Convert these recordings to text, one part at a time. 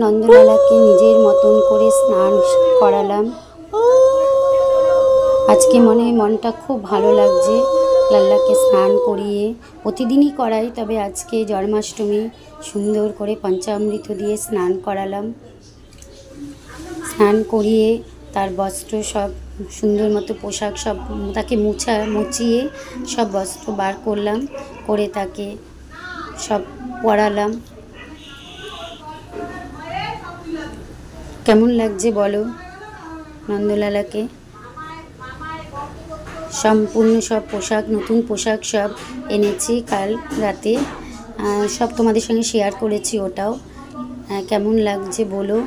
নন্দলালাকে নিজের মতন করে স্নান করালাম। আজকে মনটা খুব ভালো লাগছে লাল্লাকে স্নান করিয়ে। প্রতিদিনই করাই, তবে আজকে জন্মাষ্টমী সুন্দর করে পঞ্চামৃত দিয়ে স্নান করালাম। স্নান করিয়ে তার বস্ত্র সব সুন্দর মতো পোশাক সব তাকে মুছিয়ে সব বস্ত্র বার করলাম, করে তাকে সব পরালাম। কেমন লাগছে বলো নন্দলালাকে? সম্পূর্ণ সব পোশাক, নতুন পোশাক সব এনেছি কাল রাতে, সব তোমাদের সঙ্গে শেয়ার করেছি। ওটাও কেমন লাগছে বলো।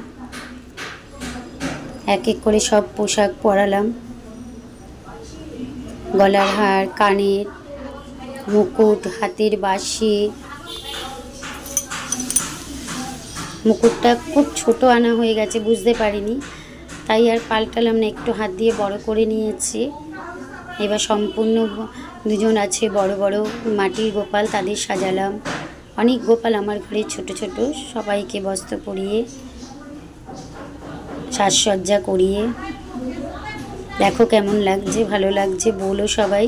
এক এক করে সব পোশাক পরালাম, গলার হার, কানের মুকুট, হাতের বাঁশি। মুকুটটা খুব ছোট আনা হয়ে গেছে, বুঝতে পারিনি, তাই আর পাল্টালাম না, একটু হাত দিয়ে বড় করে নিয়েছি। এবার সম্পূর্ণ দুজন আছে বড় বড় মাটির গোপাল, তাদের সাজালাম। অনেক গোপাল আমার ঘরে ছোট ছোট, সবাইকে বস্ত্র পরিয়ে সাজসজ্জা করিয়ে। দেখো কেমন লাগছে, ভালো লাগছে বলো সবাই।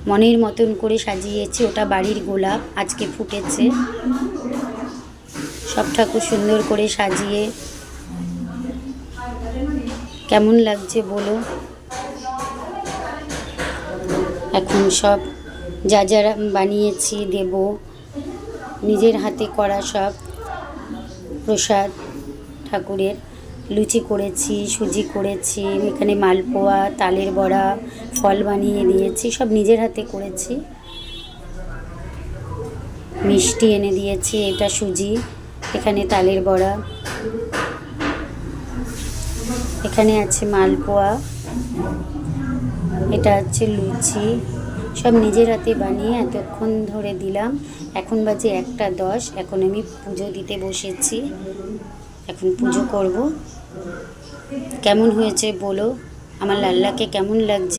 মনের মতন করে সাজিয়েছি। ওটা বাড়ির গোলাপ, আজকে ফুটেছে। সব ঠাকুর সুন্দর করে সাজিয়ে কেমন লাগছে বলো। এখন সব যা যারা বানিয়েছি দেব, নিজের হাতে করা সব প্রসাদ ঠাকুরের। লুচি করেছি, সুজি করেছি, এখানে মালপোয়া, তালের বড়া, ফল বানিয়ে দিয়েছি, সব নিজের হাতে করেছি। মিষ্টি এনে দিয়েছি, এটা সুজি, এখানে তালের বড়া, এখানে আছে মালপোয়া, এটা হচ্ছে লুচি, সব নিজের হাতে বানিয়ে এতক্ষণ ধরে দিলাম। এখন বাজে 1:10। এখন আমি পুজো দিতে বসেছি, এখন পুজো করব। কেমন হয়েছে বলো, আমার লাল্লাকে কেমন লাগছে।